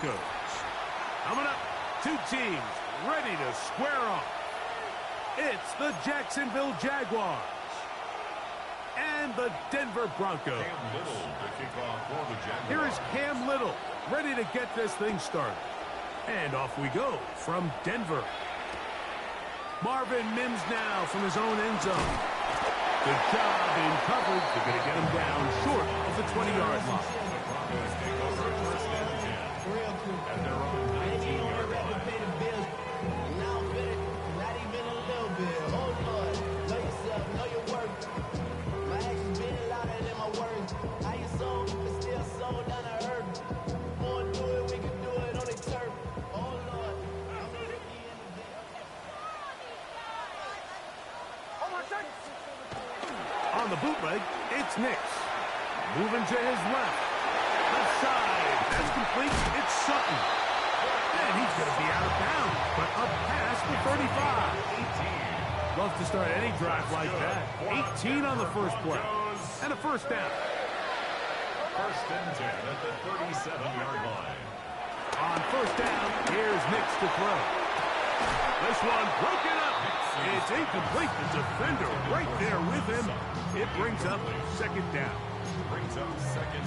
Broncos. Coming up, two teams ready to square off. It's the Jacksonville Jaguars and the Denver Broncos. Here is Cam Little, ready to get this thing started. And off we go from Denver. Marvin Mims now from his own end zone. Good job in coverage. They're going to get him down short of the 20-yard line. And they're on 19-yard line. On the bootleg, it's Nix. Moving to his left. Left side. That's complete. It's Sutton. And he's going to be out of bounds, but up past the 35. Love to start any drive like that. 18 on the first play. And a first down. First and 10 at the 37-yard line. On first down, here's Nix to throw. This one broken up. It's incomplete. The defender right there with him. It brings up second down.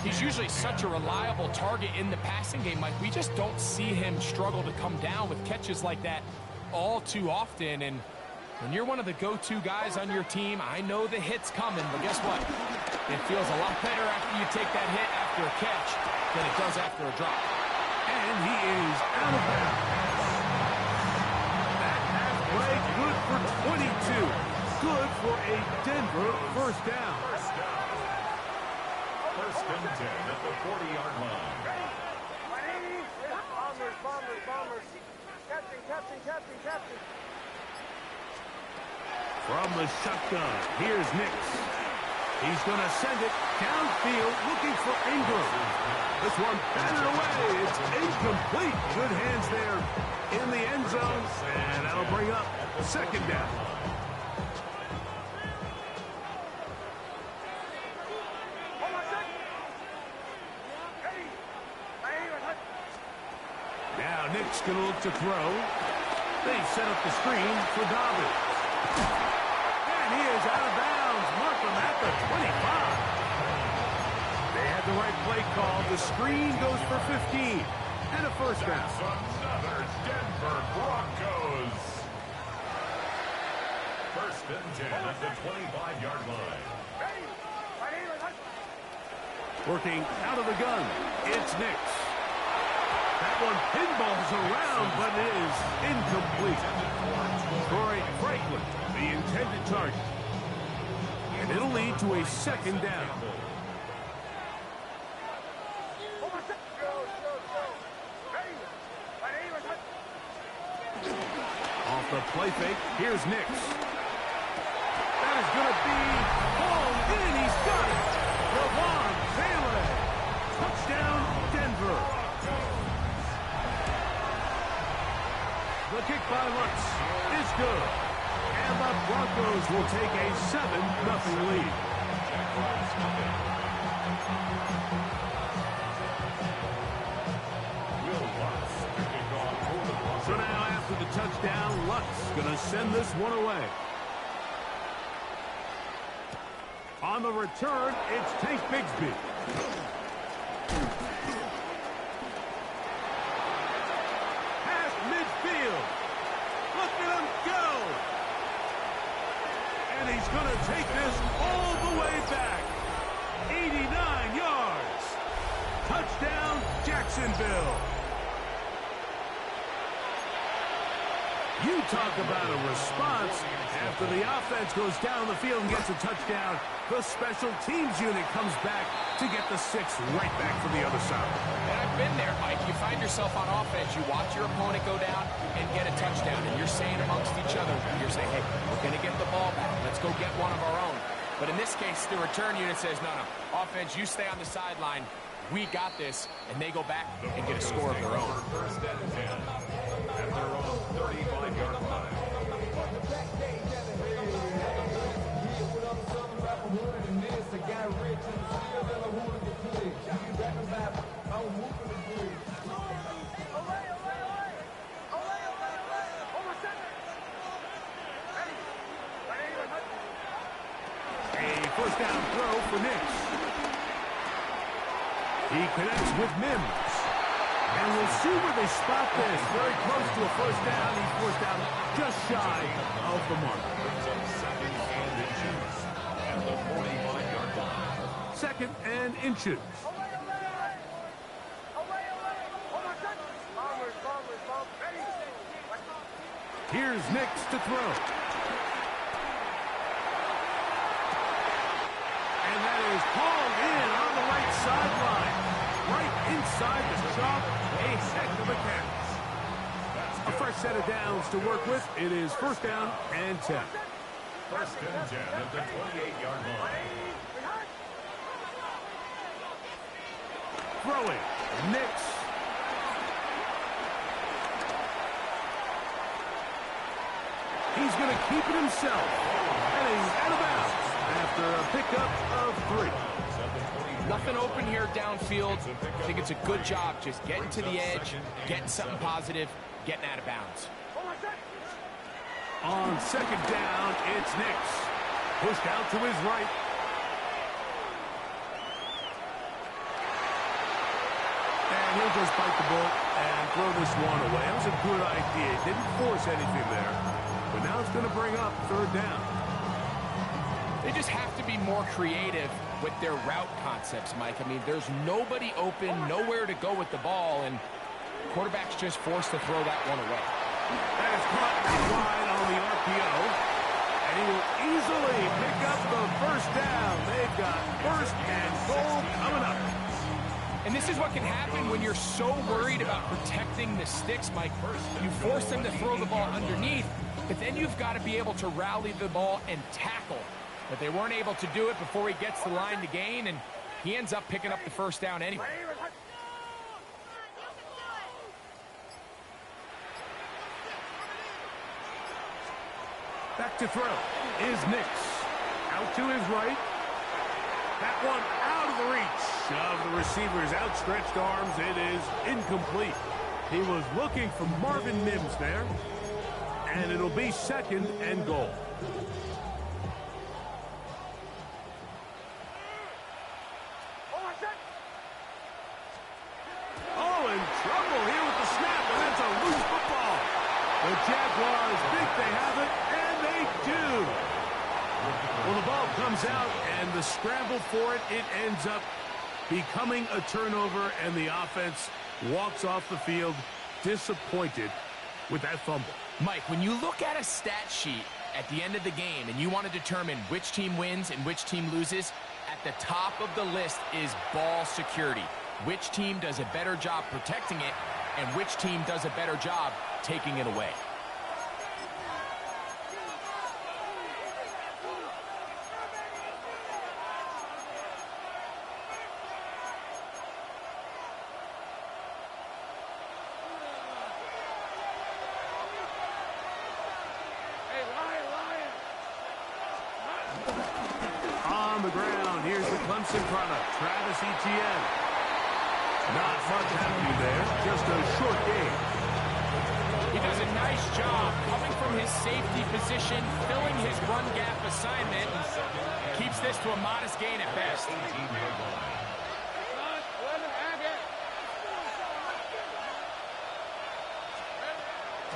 He's usually such a reliable target in the passing game, Mike. We just don't see him struggle to come down with catches like that all too often. And when you're one of the go-to guys on your team, I know the hit's coming, but guess what? It feels a lot better after you take that hit after a catch than it does after a drop. And he is out of bounds. Play good for 22. Good for a Denver first down. First and 10 at the 40-yard line. Bombers. Captain. From the shotgun, here's Nix. He's going to send it downfield looking for Ingram. This one batted away. It's incomplete. Good hands there in the end zone. And that'll bring up second down. Now Nick's going to look to throw. They set up the screen for Dobbins. And he is out of bounds. Mark him at the 25. They had the right play call. The screen goes for 15. And a first down. Another Denver Broncos. First and 10 at the 25-yard line. Working out of the gun. It's Nix. That one pinballs around, but it is incomplete. Corey Franklin, the intended target. And it'll lead to a second down. Off the play fake, here's Nix. That is going to be hauled in. He's got it. Ravon Bailey. Touchdown, Denver. The kick by Lutz is good. And the Broncos will take a 7-0 lead. So now after the touchdown, Lutz going to send this one away. On the return, it's Tank Bigsby. Past midfield. Look at him go. And he's going to take this all the way back. 89 yards. Touchdown, Jacksonville. You talk about a response. After the offense goes down the field and gets a touchdown, the special teams unit comes back to get the 6 right back from the other side. And I've been there, Mike. You find yourself on offense, you watch your opponent go down and get a touchdown, and you're saying amongst each other, you're saying, hey, we're going to get the ball back. Let's go get one of our own. But in this case, the return unit says, no, offense, you stay on the sideline. We got this, and they go back and get a score of their own. First and 10 at their own 35-yard line. first down throw for Nix. He connects with Mims. And we'll see where they spot this. Very close to a first down. He's forced out just shy of the mark. Second and inches at the 45-yard line. Second and inches. Here's Nix to throw. And that is hauled in on the right sideline. Right inside the chalk. A heck of a catch. A fresh set of downs to work with. It is first down and 10. First and 10 at the 28-yard line. Throwing. Nix. He's going to keep it himself. Heading out of bounds after a pickup of 3. Nothing open here downfield. I think it's a good job just getting to the edge, getting something positive, getting out of bounds. On second down, it's Nix. Pushed out to his right. And he'll just bite the bullet and throw this one away. That was a good idea. Didn't force anything there. But now it's going to bring up third down. They just have to be more creative with their route concepts, Mike. I mean, there's nobody open, nowhere to go with the ball, and quarterback's just forced to throw that one away. That is caught wide on the RPO. And he will easily pick up the first down. They've got first and goal coming up. And this is what can happen when you're so worried about protecting the sticks, Mike. You force them to throw the ball underneath, but then you've got to be able to rally the ball and tackle. But they weren't able to do it before he gets the line to gain, and he ends up picking up the first down anyway. Back to throw is Nix. Out to his right. That one out of the reach of the receiver's outstretched arms. It is incomplete. He was looking for Marvin Mims there. And it'll be second and goal. Oh, in trouble here with the snap, and that's a loose football. The Jaguars think they have it, and they do. Well, the ball comes out, and the scramble for it, it ends up becoming a turnover, and the offense walks off the field disappointed with that fumble. Mike, when you look at a stat sheet at the end of the game and you want to determine which team wins and which team loses, at the top of the list is ball security. Which team does a better job protecting it, and which team does a better job taking it away. On the ground, here's the Clemson product, Travis Etienne. Not much happening there, just a short game. He does a nice job coming from his safety position, filling his run gap assignment, keeps this to a modest gain at best.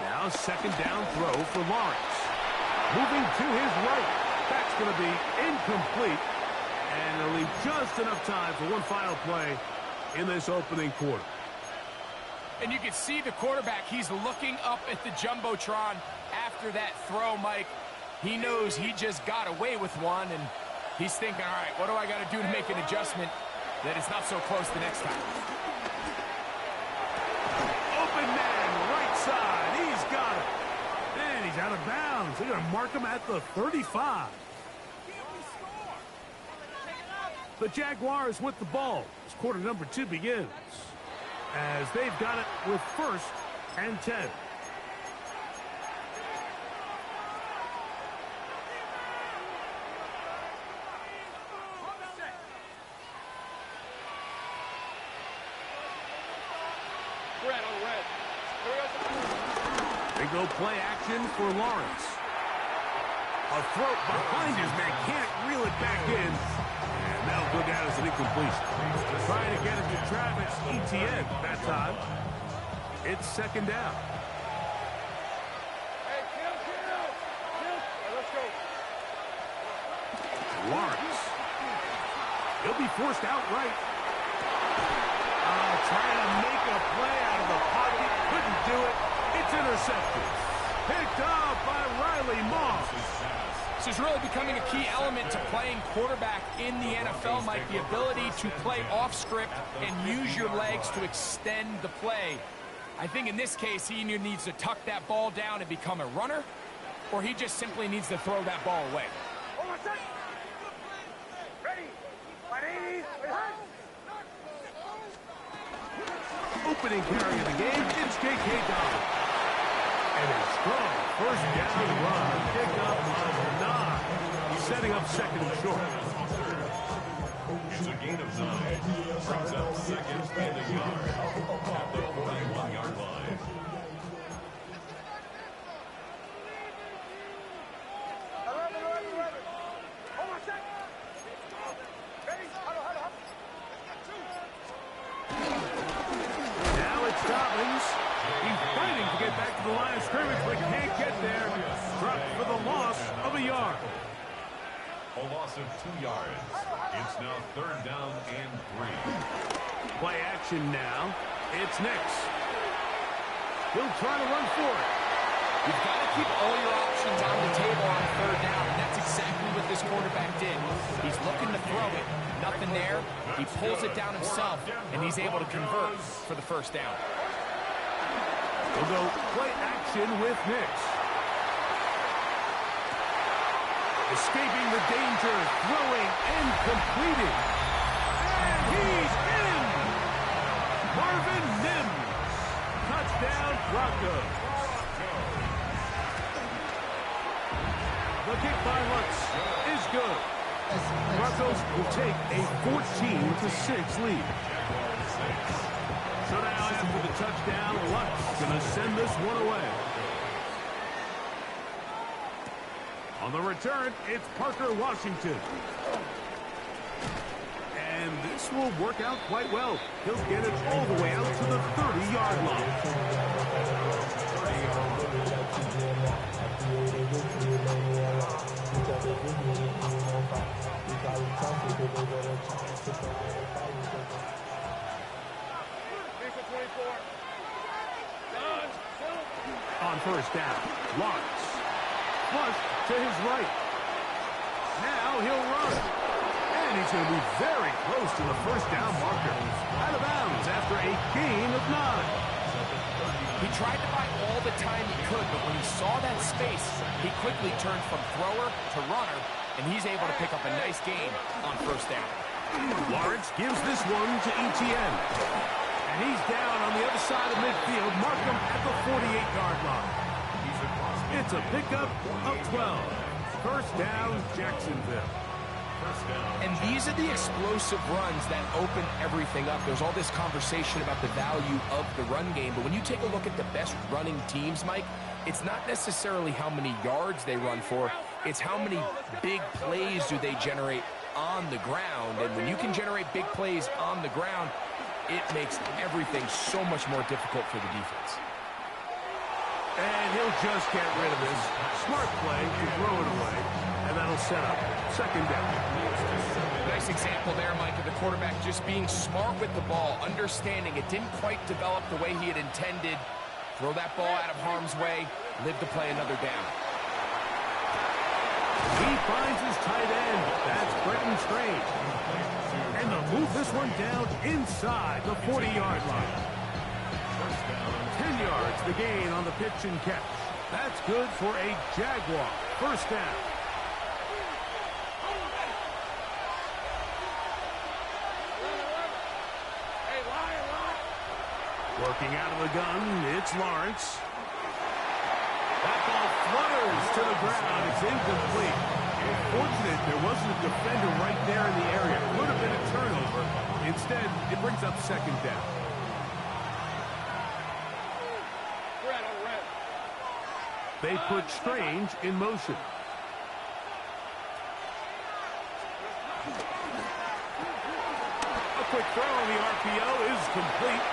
Now second down throw for Lawrence. Moving to his right. That's going to be incomplete. And it'll leave just enough time for one final play in this opening quarter. And you can see the quarterback, he's looking up at the Jumbotron after that throw, Mike. He knows he just got away with one, and he's thinking, all right, what do I got to do to make an adjustment that it's not so close the next time? Open man, right side. He's got it. And he's out of bounds. They're going to mark him at the 35. The Jaguars with the ball as quarter number 2 begins, as they've got it with first and 10. They go play action for Lawrence. A throw behind his man, can't reel it back in. And that'll go down as an incompletion. Trying to get it to Travis Etienne that time. It's second down. Lawrence. He'll be forced outright. Trying to make a play out of the pocket. Couldn't do it. It's intercepted. Picked up by Riley Moss. This is really becoming a key element to playing quarterback in the NFL, Mike. The ability to play off script and use your legs to extend the play. I think in this case, he either needs to tuck that ball down and become a runner, or he just simply needs to throw that ball away. Opening carry of the game, it's J.K. Dobbins. And a strong first down run. Pick up on 9. Setting up second and short. It's a gain of 9. Brings up second and a yard. At the 41-yard line. Dobbins, he's fighting to get back to the line of scrimmage, but can't get there. Dropped for the loss of a yard. A loss of 2 yards. It's now third down and 3. Play action now. It's Nix. He'll try to run for it. You've got to keep all your options on the table on third down, and that's exactly what this quarterback did. He's looking to throw it. Nothing there. He pulls it down himself, and he's able to convert for the first down. We'll go play action with Nix. Escaping the danger, throwing and completing. And he's in! Marvin Mims. Touchdown, Broncos. The kick by Lutz is good. Broncos will take a 14-6 lead. So now after the touchdown, Lutz going to send this one away. On the return, it's Parker Washington. And this will work out quite well. He'll get it all the way out to the 30-yard line. On first down, Lawrence. Flush to his right. Now he'll run. And he's going to be very close to the first down marker. Out of bounds after a gain of 9. He tried to buy all the time he could, but when he saw that space, he quickly turned from thrower to runner, and he's able to pick up a nice gain on first down. Lawrence gives this one to Etienne. And he's down on the other side of midfield. Mark him at the 48-yard line. It's a pickup of 12. First down, Jacksonville. And these are the explosive runs that open everything up. There's all this conversation about the value of the run game, but when you take a look at the best running teams, Mike, it's not necessarily how many yards they run for, it's how many big plays do they generate on the ground. And when you can generate big plays on the ground, it makes everything so much more difficult for the defense. And he'll just get rid of this. Smart play to throw it away. And that'll set up second down. Nice example there, Mike, of the quarterback just being smart with the ball, understanding it didn't quite develop the way he had intended. Throw that ball out of harm's way, live to play another down. He finds his tight end. That's Brenton Strange. And they'll move this one down inside the 40-yard line. 10 yards the gain on the pitch and catch. That's good for a Jaguar. First down. Working out of the gun, it's Lawrence. That ball flutters to the ground. It's incomplete. Unfortunate there wasn't a defender right there in the area. Would have been a turnover. Instead, it brings up second down. They put Strange in motion. throw on the RPO is complete.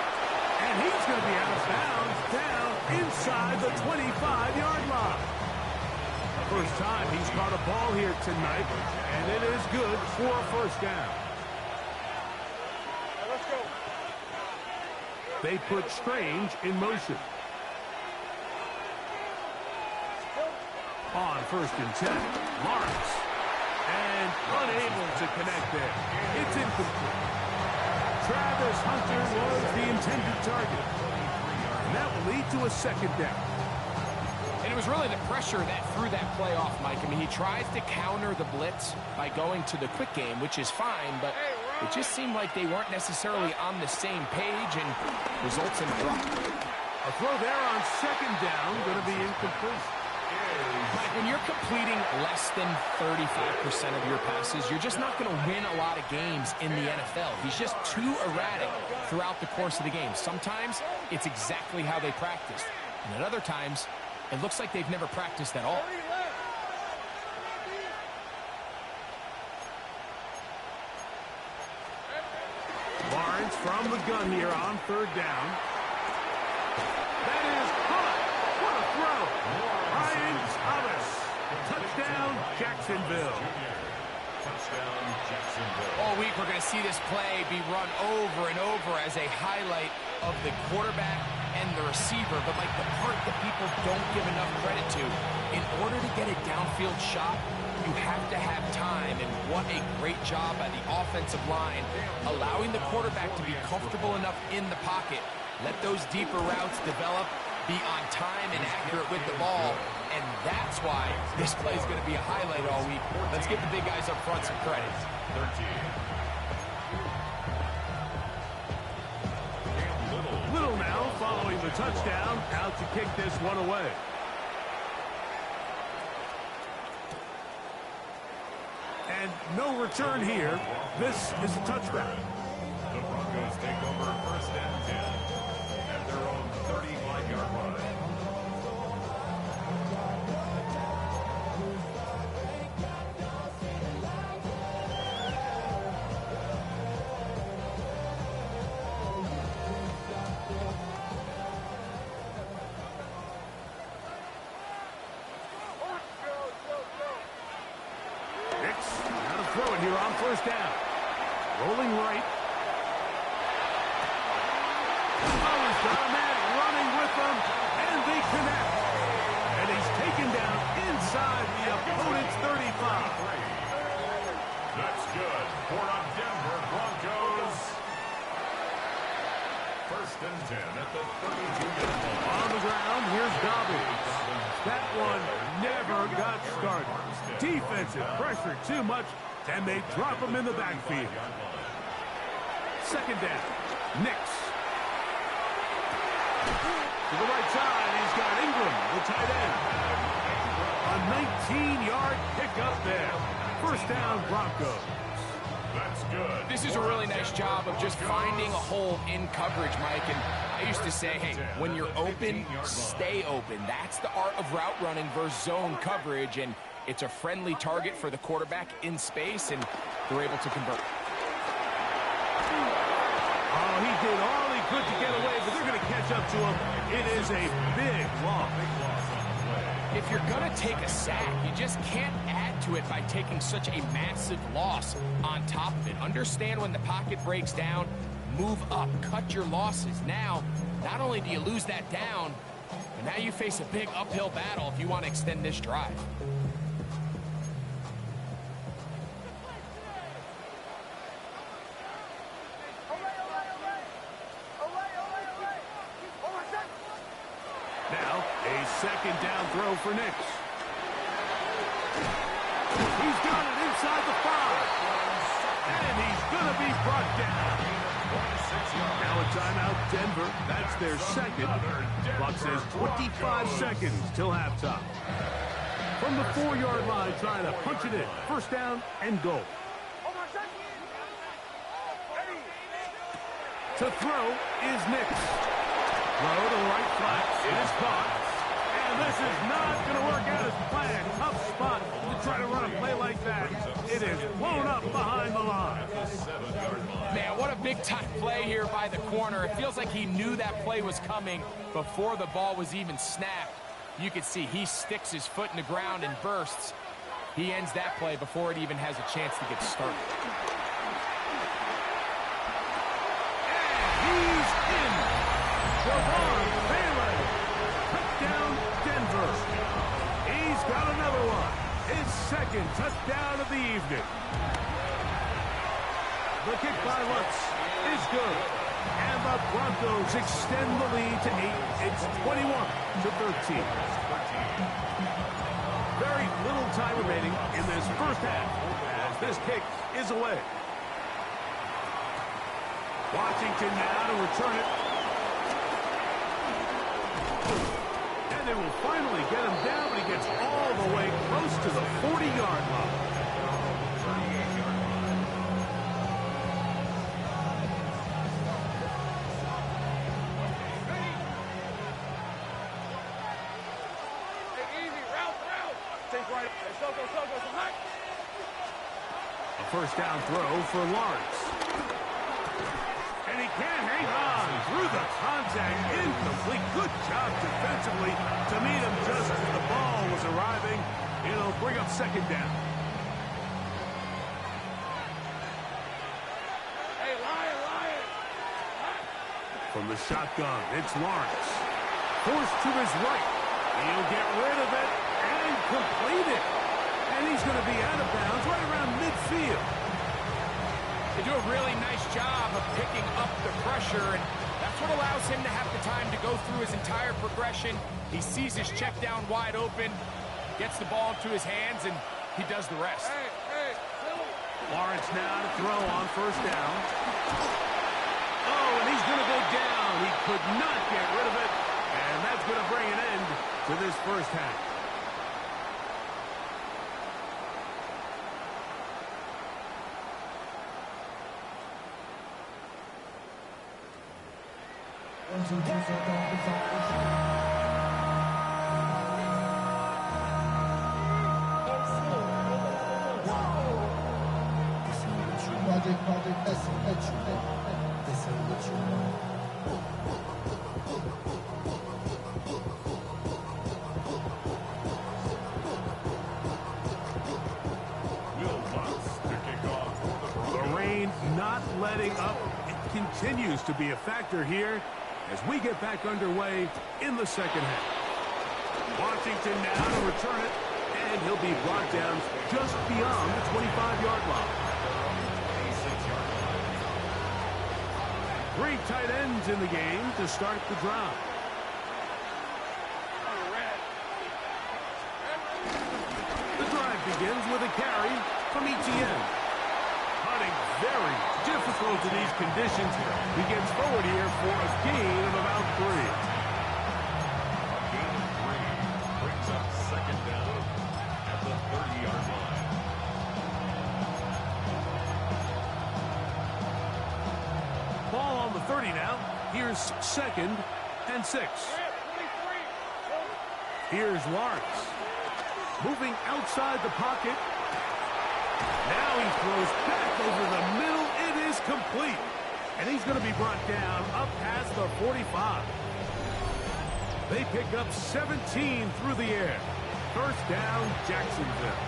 And he's going to be out of bounds down inside the 25-yard line. First time he's caught a ball here tonight, and it is good for a first down. Let's go. They put Strange in motion. On 1st and 10, Lawrence. And unable to connect there. It's incomplete. Travis Hunter was the intended target. And that will lead to a second down. And it was really the pressure that threw that play off, Mike. I mean, he tries to counter the blitz by going to the quick game, which is fine, but it just seemed like they weren't necessarily on the same page and results in a drop. A throw there on second down, going to be incomplete. Mike, when you're completing less than 35% of your passes, you're just not going to win a lot of games in the NFL. He's just too erratic throughout the course of the game. Sometimes it's exactly how they practiced, and at other times it looks like they've never practiced at all. Lawrence from the gun here on 3rd down. That is caught. What a throw. Ryan Thomas. Touchdown, Jacksonville. Touchdown, Jacksonville. All week we're going to see this play be run over and over as a highlight of the quarterback and the receiver, but like the part that people don't give enough credit to, in order to get a downfield shot, you have to have time, and what a great job by the offensive line, allowing the quarterback to be comfortable enough in the pocket, let those deeper routes develop, be on time and accurate with the ball, and that's why this play is going to be a highlight all week. Let's give the big guys up front some credit. 13. Little now following the touchdown, out to kick this one away. And no return here. This is a touchback. The Broncos take over 1st and 10 at their own 35-yard line. Throw it here on 1st down. Rolling right. Oh, he's got a man running with them, and they connect. And he's taken down inside the opponent's 35. That's good for the Denver Broncos. 1st and 10 at the 32-yard line. On the ground, here's Dobbins. That one never got started. Defensive pressure too much, and they drop him in the backfield. 2nd down. Nix. To the right side, he's got Ingram, the tight end. A 19-yard pickup there. 1st down, Broncos. That's good. This is a really nice job of just finding a hole in coverage, Mike. And I used to say, hey, when you're open, stay open. That's the art of route running versus zone coverage. And it's a friendly target for the quarterback in space, and they're able to convert. Oh, he did all he could to get away, but they're going to catch up to him. It is a big loss. If you're going to take a sack, you just can't add to it by taking such a massive loss on top of it. Understand when the pocket breaks down, move up, cut your losses. Now, not only do you lose that down, but now you face a big uphill battle if you want to extend this drive. Now, a 2nd down throw for Nix. He's got it inside the 5. And he's going to be brought down. Now a timeout, Denver. That's their 2nd. Clock says 25 seconds till halftime. From the 4-yard line, trying to punch it in. 1st down and goal. To throw is Nix. Throw to the right flat. It is caught. And And this is not going to work out as planned. Tough spot to try to run a play like that. It is blown up behind the line. Man, what a big-time play here by the corner. It feels like he knew that play was coming before the ball was even snapped. You can see he sticks his foot in the ground and bursts. He ends that play before it even has a chance to get started. And he's in. Javon Bailey. Touchdown, Denver. He's got another one. His second touchdown of the evening. The kick by Lutz is good. And the Broncos extend the lead to 8. It's 21-13. Very little time remaining in this first half as this kick is away. Washington now to return it. And they will finally get him down, but he gets all the way close to the 40-yard line. A first down throw for Lawrence. And he can't hang on through the contact. Incomplete. Good job defensively to meet him just as the ball was arriving. It'll bring up second down. Hey, Lion. From the shotgun, it's Lawrence. Forced to his right. He'll get rid of it and complete it. And he's going to be out of bounds right around midfield. They do a really nice job of picking up the pressure, and that's what allows him to have the time to go through his entire progression. He sees his check down wide open, gets the ball into his hands, and he does the rest. Lawrence now to throw on first down. Oh, and he's going to go down. He could not get rid of it, and that's going to bring an end to this first half. Project S2H. This is what you want. The rain not letting up. It continues to be a factor here as we get back underway in the second half. Washington now to return it, and he'll be brought down just beyond the 25-yard line. 3 tight ends in the game to start the drive. The drive begins with a carry from Etienne. Hunting very difficult in these conditions. He gets forward here for a gain of about 3. A gain of 3 brings up second down at the 30-yard line. Ball on the 30 now. Here's 2nd and 6. Here's Lawrence. Moving outside the pocket. Now he throws back over the middle. It is complete. And he's going to be brought down up past the 45. They pick up 17 through the air. First down, Jacksonville.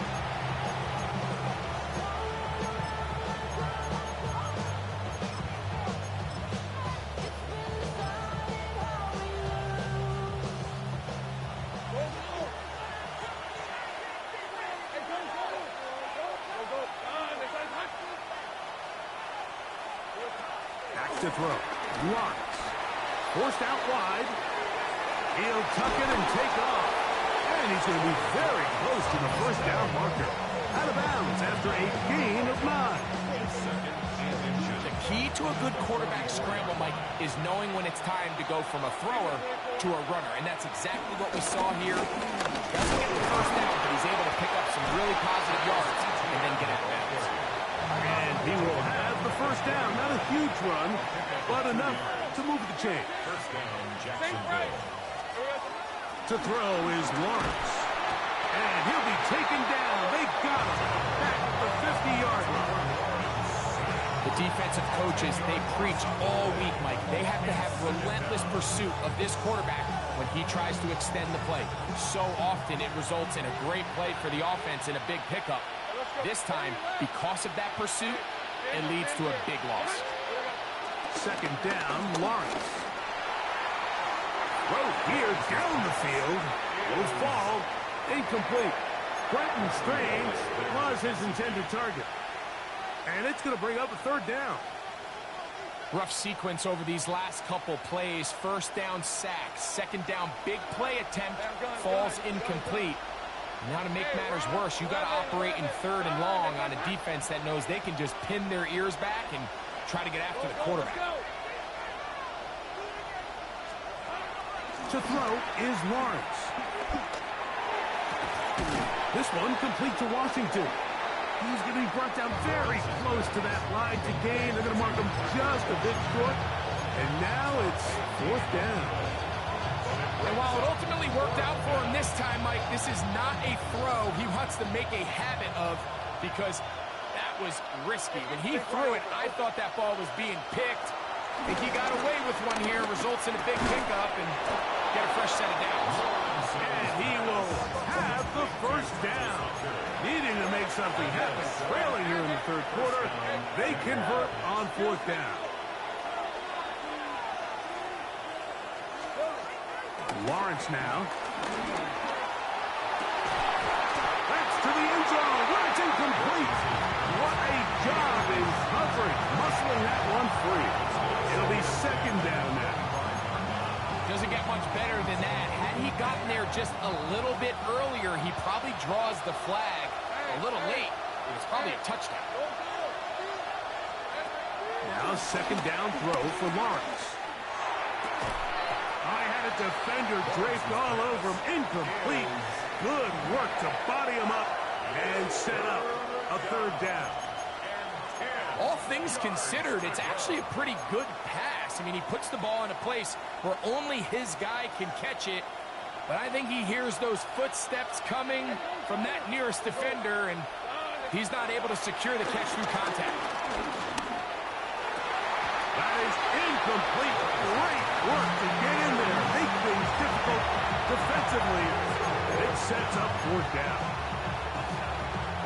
To throw. Lawrence. Forced out wide. He'll tuck it and take off. And he's going to be very close to the first down marker. Out of bounds after a gain of 9. The key to a good quarterback scramble, Mike, is knowing when it's time to go from a thrower to a runner. And that's exactly what we saw here. Doesn't get the first down, but he's able to pick up some really positive yards and then get out of bounds. And he will have the first down. Not a huge run, but enough to move the chain. First down, Jacksonville. To throw is Lawrence. And he'll be taken down. They got him back at the 50-yard line. The defensive coaches, they preach all week, Mike. They have to have relentless pursuit of this quarterback when he tries to extend the play. So often it results in a great play for the offense and a big pickup. This time, because of that pursuit, it leads to a big loss. Second down, Lawrence. Throw here down the field. Will fall. Incomplete. Brenton Strange was his intended target. And it's going to bring up a third down. Rough sequence over these last couple plays. First down sack. Second down big play attempt. Falls incomplete. Now to make matters worse, you got to operate in third and long on a defense that knows they can just pin their ears back and try to get after the quarterback. To throw is Lawrence. This one complete to Washington. He's going to be brought down very close to that line to gain. They're going to mark him just a bit short. And now it's fourth down. And while it ultimately worked out for him this time, Mike, this is not a throw he wants to make a habit of because that was risky. When he threw it, I thought that ball was being picked. I think he got away with one here, results in a big pickup and get a fresh set of downs. And he will have the first down. Needing to make something happen, trailing here in the third quarter. They convert on fourth down. Lawrence now. That's to the end zone. Where it's incomplete. What a job in covering, muscling that one free. It'll be second down now. Doesn't get much better than that. Had he gotten there just a little bit earlier, he probably draws the flag a little late. It was probably a touchdown. Now second down throw for Lawrence. I had a defender draped all over him. Incomplete. Good work to body him up and set up a third down. All things considered, it's actually a pretty good pass. I mean, he puts the ball in a place where only his guy can catch it. But I think he hears those footsteps coming from that nearest defender, and he's not able to secure the catch through contact. That is incomplete. Great work to get in there. Make things difficult defensively. It sets up fourth down.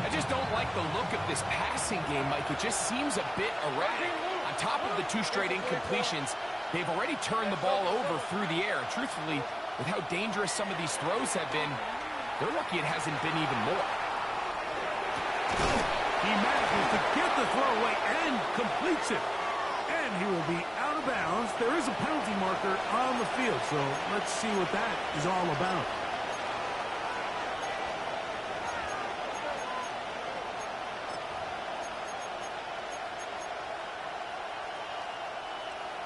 I just don't like the look of this passing game, Mike. It just seems a bit erratic. On top of the two straight incompletions, they've already turned the ball over through the air. Truthfully, with how dangerous some of these throws have been, they're lucky it hasn't been even more. He manages to get the throw away and completes it. And he will be out of bounds. There is a penalty marker on the field, so let's see what that is all about.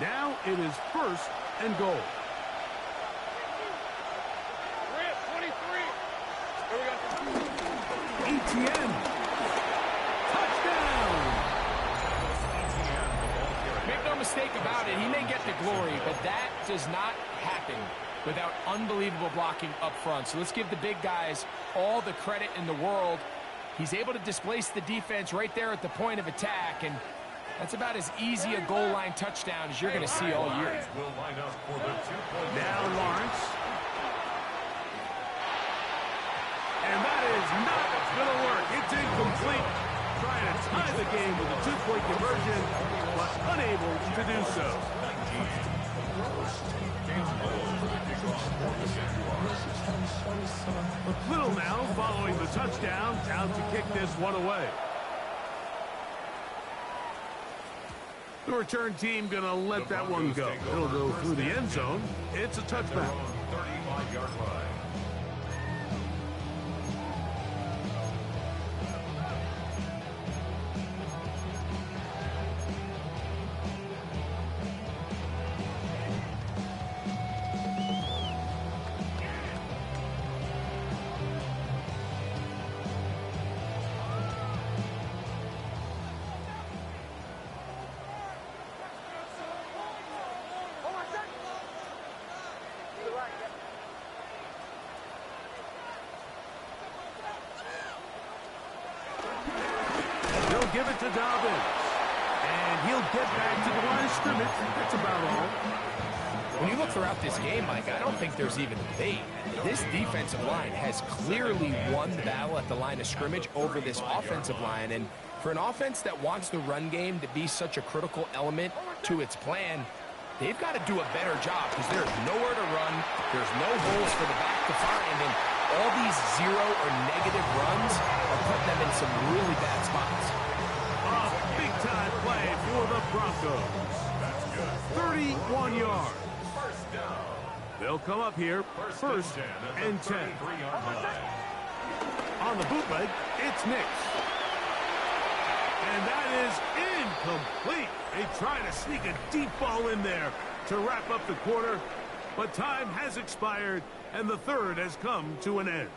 Now it is first and goal. 23. Here we go. ETN. Touchdown. Make no mistake about it, he may get the glory, but that does not happen without unbelievable blocking up front. So let's give the big guys all the credit in the world. He's able to displace the defense right there at the point of attack, and that's about as easy a goal line touchdown as you're going to see all year. Now Lawrence. And that is not going to work. It's incomplete. Trying to tie the game with a two-point conversion, but unable to do so. But Little now following the touchdown, out to kick this one away. The return team going to let that one go. It'll go through the end zone. It's a touchback. 35-yard line. give it to Dobbins. And he'll get back to the line of scrimmage. That's about all. When you look throughout this game, Mike, I don't think there's even debate. This defensive line has clearly won the battle at the line of scrimmage over this offensive line. And for an offense that wants the run game to be such a critical element to its plan, they've got to do a better job because there's nowhere to run. There's no holes for the back to find. And all these zero or negative runs are putting them in some really bad spots. A big-time play for the Broncos. 31 yards. They'll come up here, first and 10. On the bootleg, it's Nix. And that is incomplete. They try to sneak a deep ball in there to wrap up the quarter, but time has expired, and the third has come to an end.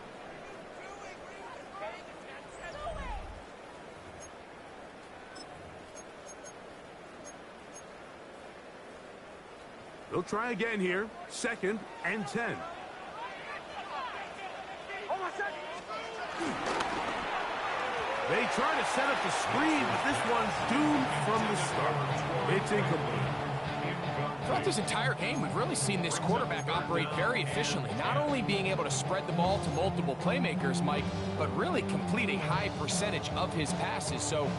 They'll try again here, second and 10. They try to set up the screen, but this one's doomed from the start. It's incomplete. Throughout this entire game, we've really seen this quarterback operate very efficiently, not only being able to spread the ball to multiple playmakers, Mike, but really complete a high percentage of his passes. So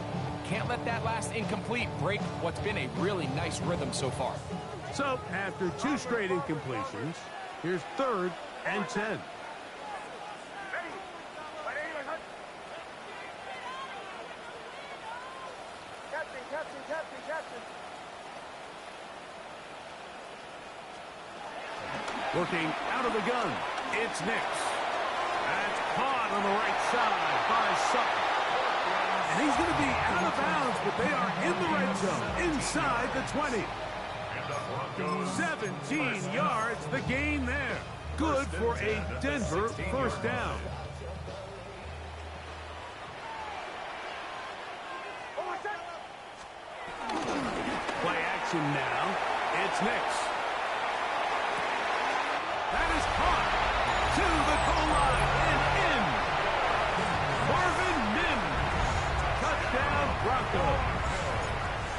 can't let that last incomplete break what's been a really nice rhythm so far. So, after two straight incompletions, here's third and 10. Working out of the gun, it's Nix. That's caught on the right side by Sutton. And he's going to be out of bounds, but they are in the red zone, inside the 20. 17 yards, the gain there. Good for a Denver first down. Play action now. It's Nix. That is caught to the goal line and in. Marvin Mims. Touchdown Broncos.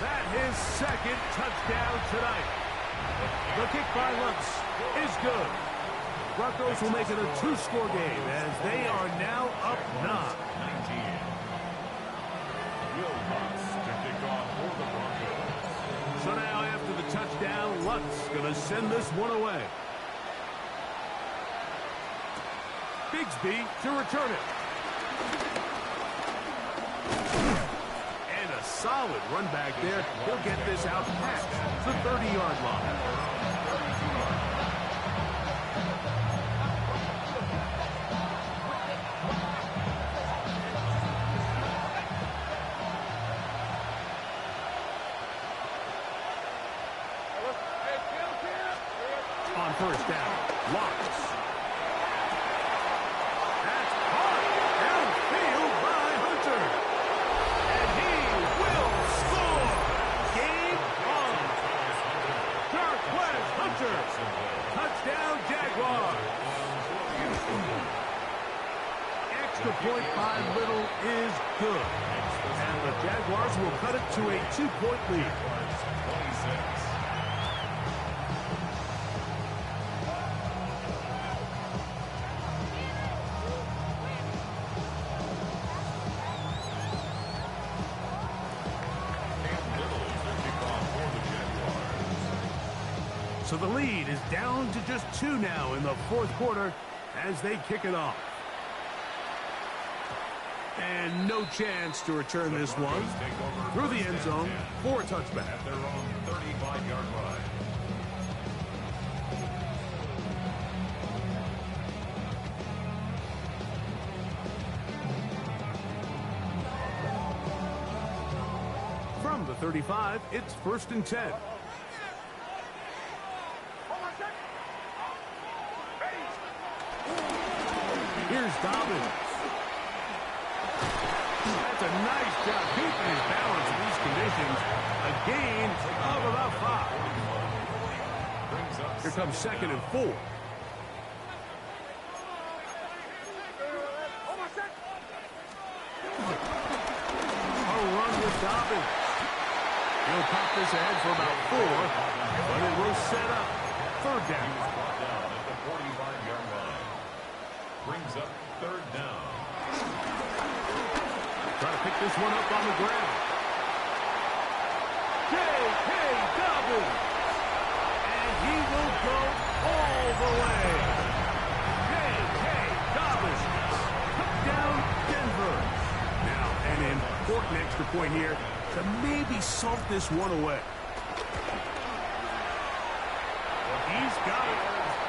That his second touchdown tonight. The kick by Lutz is good. Broncos will make it a two-score game as they are now up 9. So now after the touchdown, Lutz going to send this one away. Bigsby to return it. And a solid run back there. He'll get this out past the 30-yard line. On first down, Lutz. That's caught downfield by Hunter. And he will score. Game on. Darquez Hunter. Touchdown Jaguars. Extra point by Little is good. And the Jaguars will cut it to a 2-point lead. So the lead is down to just 2 now in the fourth quarter as they kick it off. And no chance to return this one through the end zone for a touchback. At their own 35-yard line. From the 35, it's first and 10. Here's Dobbins. That's a nice job keeping his balance in these conditions. A gain of about 5. Here comes second and 4. A run pop this ahead for about 4, but it will set up third down. Brought down at the 45-yard line. Brings up third down. Try to pick this one up on the ground. J.K. Dobbins. And he will go all the way. J.K. Dobbins. Touchdown, Denver. Now, an important extra point here to maybe salt this one away. He's got it.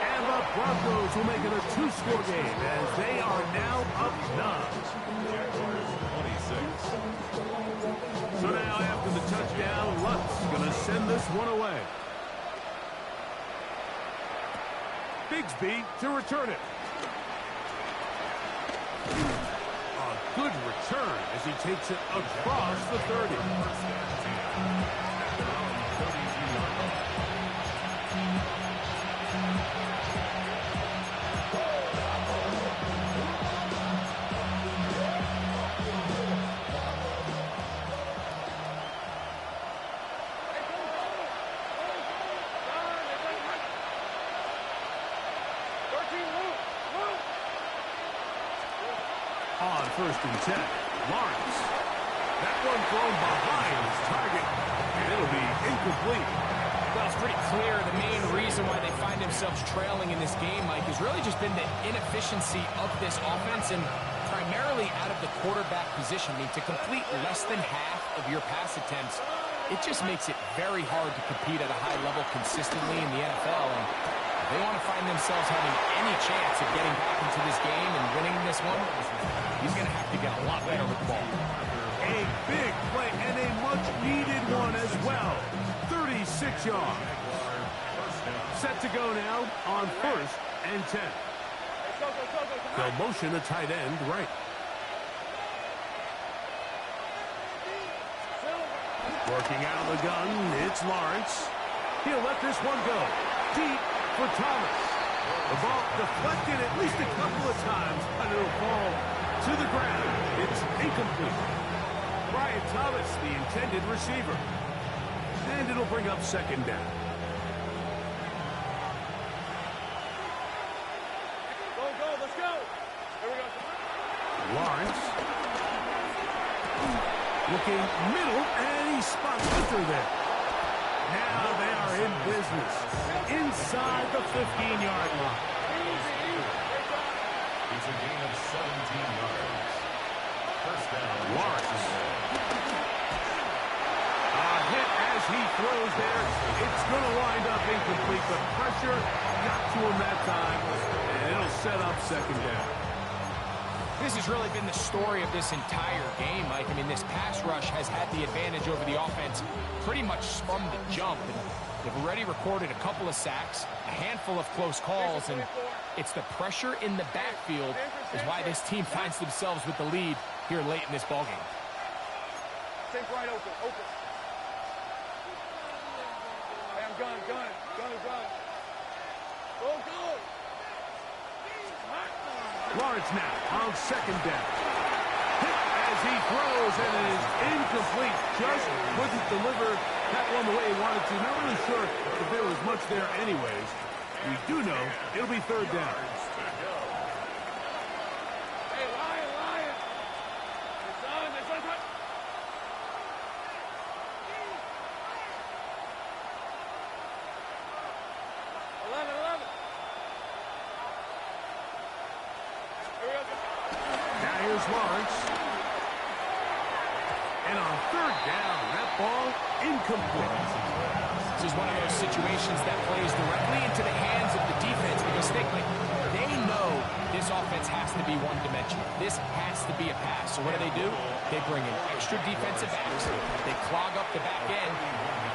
And the Broncos will make it a 2-score game as they are now up 9. Jaguars 26. So now after the touchdown, Luck's going to send this one away. Bigsby to return it. A good return as he takes it across the 30. On 1st and 10, Lawrence. That one thrown behind his target, and it'll be incomplete. Well, it's pretty clear the main reason why they find themselves trailing in this game, Mike, has really just been the inefficiency of this offense and primarily out of the quarterback position. I mean, to complete less than half of your pass attempts, it just makes it very hard to compete at a high level consistently in the NFL. And if they want to find themselves having any chance of getting back into this game and winning this one, he's going to have to get a lot better with the ball. A big play and a much-needed one as well. 36 yards. Set to go now on 1st and 10. They'll motion a tight end right. Working out of the gun, it's Lawrence. He'll let this one go. Deep for Thomas. The ball deflected at least a couple of times, but it'll fall to the ground. It's incomplete. Brian Thomas, the intended receiver. And it'll bring up 2nd down. Go, let's go. Here we go. Lawrence. Looking middle, and he spots Hunter there. Now they are in business. Inside the 15-yard line. It's a gain of 17 yards. First down. Lawrence. A hit as he throws there. It's going to wind up incomplete. The pressure got to him that time, and it'll set up 2nd down. This has really been the story of this entire game, Mike. I mean, this pass rush has had the advantage over the offense pretty much from the jump. And they've already recorded a couple of sacks, a handful of close calls, and it's the pressure in the backfield is why this team finds themselves with the lead here late in this ballgame. Think right, open. I am gun. Go. Lawrence now on 2nd down. Hit as he throws, and it is incomplete. Just couldn't deliver that one the way he wanted to. Not really sure if there was much there anyways. We do know it'll be 3rd down. Hey, Lion. It's on. 11. Now here's Lawrence. And on 3rd down, that ball incomplete. This is one of those situations that plays directly into the hands of the defense because they know this offense has to be one-dimensional. This has to be a pass. So what do? They bring in extra defensive backs. They clog up the back end.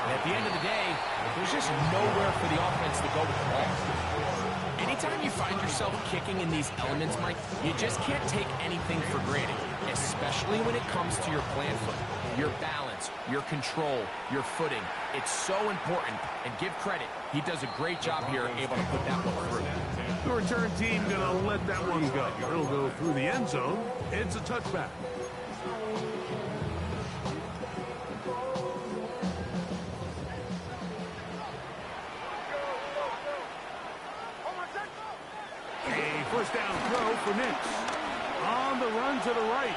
And at the end of the day, there's just nowhere for the offense to go with the ball. Anytime you find yourself kicking in these elements, Mike, you just can't take anything for granted, especially when it comes to your plant foot, your balance, your control, your footing. It's so important, and give credit. He does a great job here able to put that one through. The return team going to let that one go. It'll go through the end zone. It's a touchback. First down throw for Nix. On the run to the right.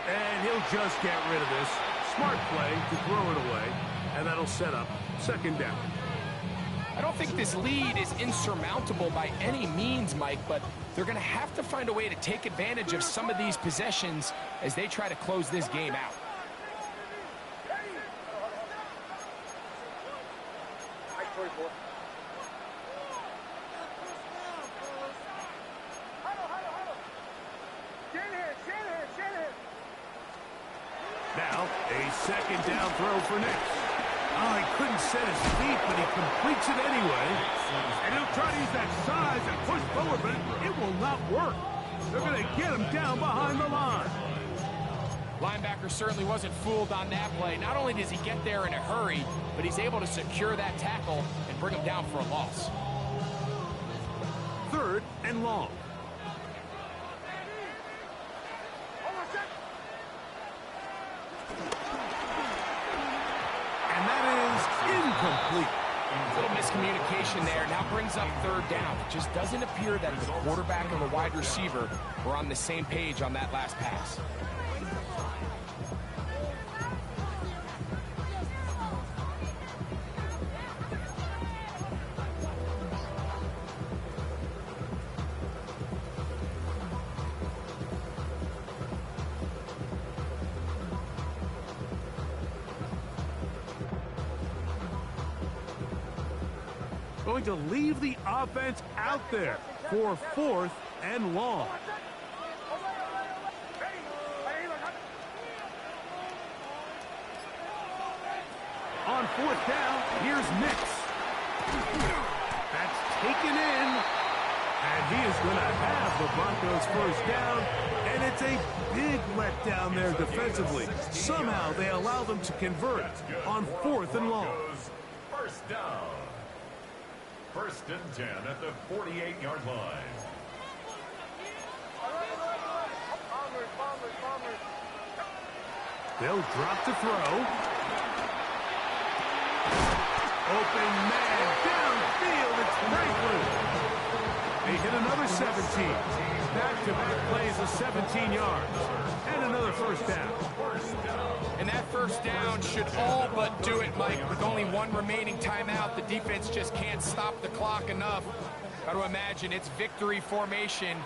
And he'll just get rid of this. Smart play to throw it away. And that'll set up second down. I don't think this lead is insurmountable by any means, Mike, but they're going to have to find a way to take advantage of some of these possessions as they try to close this game out. Now, a second down throw for Nix. Oh, he couldn't set his feet, but he completes it anyway. And he'll try to use that size and push forward, but it will not work. They're going to get him down behind the line. Linebacker certainly wasn't fooled on that play. Not only does he get there in a hurry, but he's able to secure that tackle and bring him down for a loss. Third and long. And that is incomplete. A little miscommunication there. Now brings up third down. It just doesn't appear that the quarterback and the wide receiver were on the same page on that last pass. Going to leave the offense out there for fourth and long. On fourth down, here's Nix. That's taken in. And he is going to have the Broncos first down. And it's a big letdown there defensively. Somehow they allow them to convert on fourth and long. First down. First and 10 at the 48-yard line. They'll drop to throw. Open man downfield. It's Franklin. They hit another 17. Back-to-back plays of 17 yards. And another first down. And that first down should all but do it, Mike. With only one remaining timeout, the defense just can't stop the clock enough. Got to imagine it's victory formation.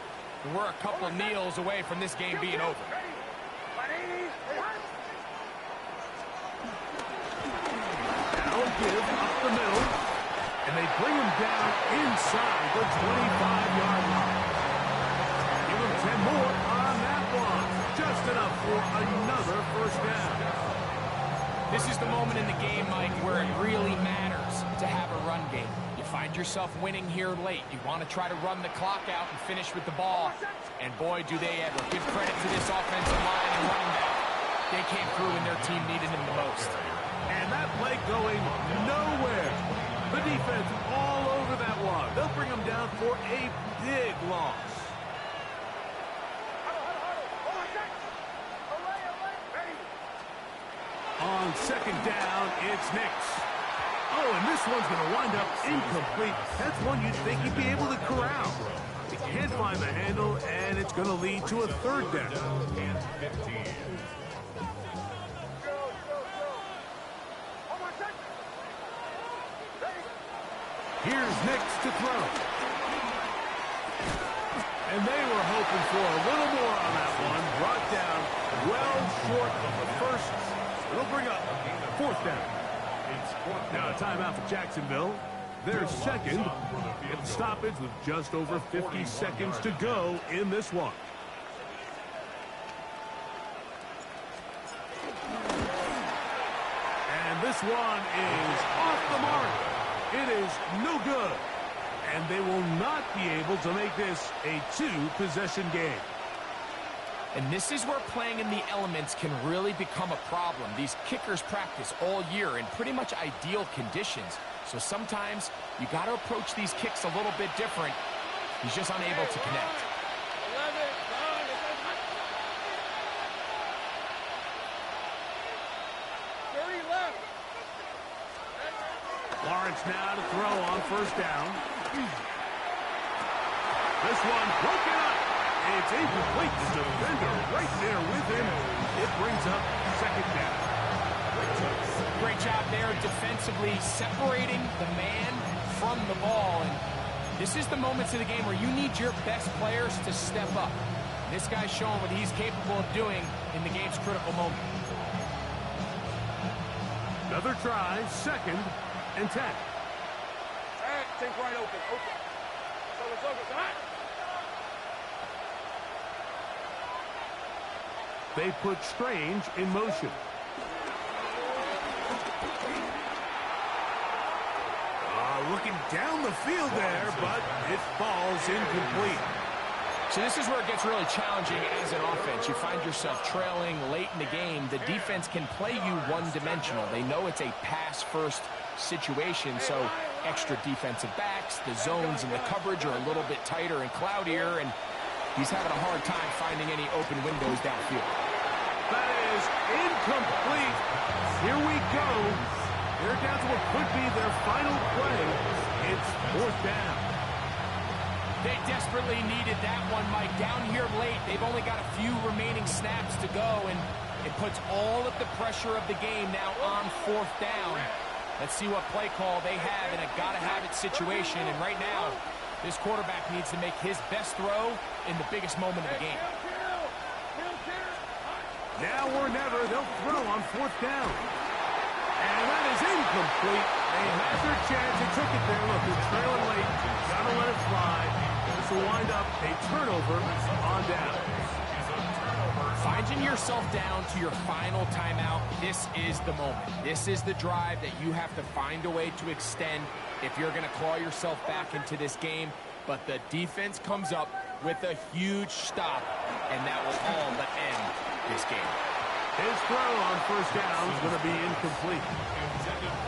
We're a couple kneels away from this game being over. Now give up the middle. And they bring him down inside the 25-yard line. Give him 10 more on that one. Just enough for another first down. This is the moment in the game, Mike, where it really matters to have a run game. You find yourself winning here late. You want to try to run the clock out and finish with the ball. And boy, do they ever. Give credit to this offensive line and running back. They came through when their team needed them the most. And that play going nowhere. The defense all over that one. They'll bring them down for a big loss. On second down, it's Nix. Oh, and this one's going to wind up incomplete. That's one you'd think he'd be able to corral. He can't find the handle, and it's going to lead to a third down. And 15. Here's Nix to throw. And they were hoping for a little more on that one. Brought down well short of the first. It'll bring up fourth down. Now a timeout for Jacksonville. Their second. Get the stoppage with just over 50 seconds to go in this one. And this one is off the mark. It is no good. And they will not be able to make this a two-possession game. And this is where playing in the elements can really become a problem. These kickers practice all year in pretty much ideal conditions. So sometimes you got to approach these kicks a little bit different. He's just unable to connect. Lawrence now to throw on first down. This one broken up. It's incomplete. The defender right there with him. It brings up second down. Great job there defensively separating the man from the ball. And this is the moments of the game where you need your best players to step up. This guy's showing what he's capable of doing in the game's critical moment. Another try, 2nd and 10. Hey, think right open. Open. They put Strange in motion. Looking down the field there, but it falls incomplete. So this is where it gets really challenging as an offense. You find yourself trailing late in the game. The defense can play you one-dimensional. They know it's a pass-first situation, so extra defensive backs, the zones and the coverage are a little bit tighter and cloudier, and he's having a hard time finding any open windows downfield. That is incomplete. Here we go. They're down to what could be their final play. It's 4th down. They desperately needed that one, Mike. Down here late, they've only got a few remaining snaps to go, and it puts all of the pressure of the game now on 4th down. Let's see what play call they have in a gotta-have-it situation, and right now, this quarterback needs to make his best throw in the biggest moment of the game. Now or never, they'll throw on 4th down. And that is incomplete. They had their chance. They took it there. Look, they're trailing late. Gotta let it fly. This will wind up a turnover on down. Finding yourself down to your final timeout, this is the moment. This is the drive that you have to find a way to extend if you're going to claw yourself back into this game. But the defense comes up with a huge stop, and that will all but end this game. His throw on 1st down is going to be incomplete.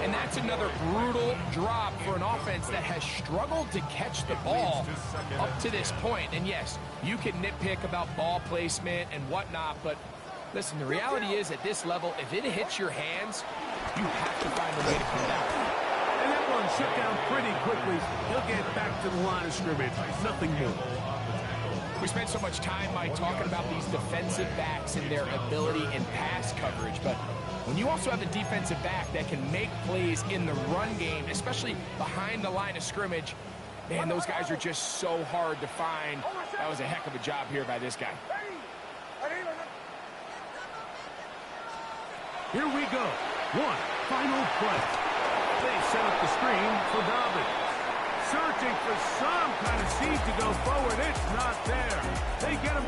And that's another brutal drop for an offense that has struggled to catch the ball up to this point. And yes, you can nitpick about ball placement and whatnot, but listen, the reality is at this level, if it hits your hands, you have to find a way to come down. And that one shut down pretty quickly. He'll get back to the line of scrimmage. Nothing more. We spent so much time, Mike, talking about these defensive backs and their ability in pass coverage, but when you also have a defensive back that can make plays in the run game, especially behind the line of scrimmage, man, those guys are just so hard to find. That was a heck of a job here by this guy. Here we go. One final play. They set up the screen for Dobbins. Searching for some kind of seed to go forward. It's not there. They get him.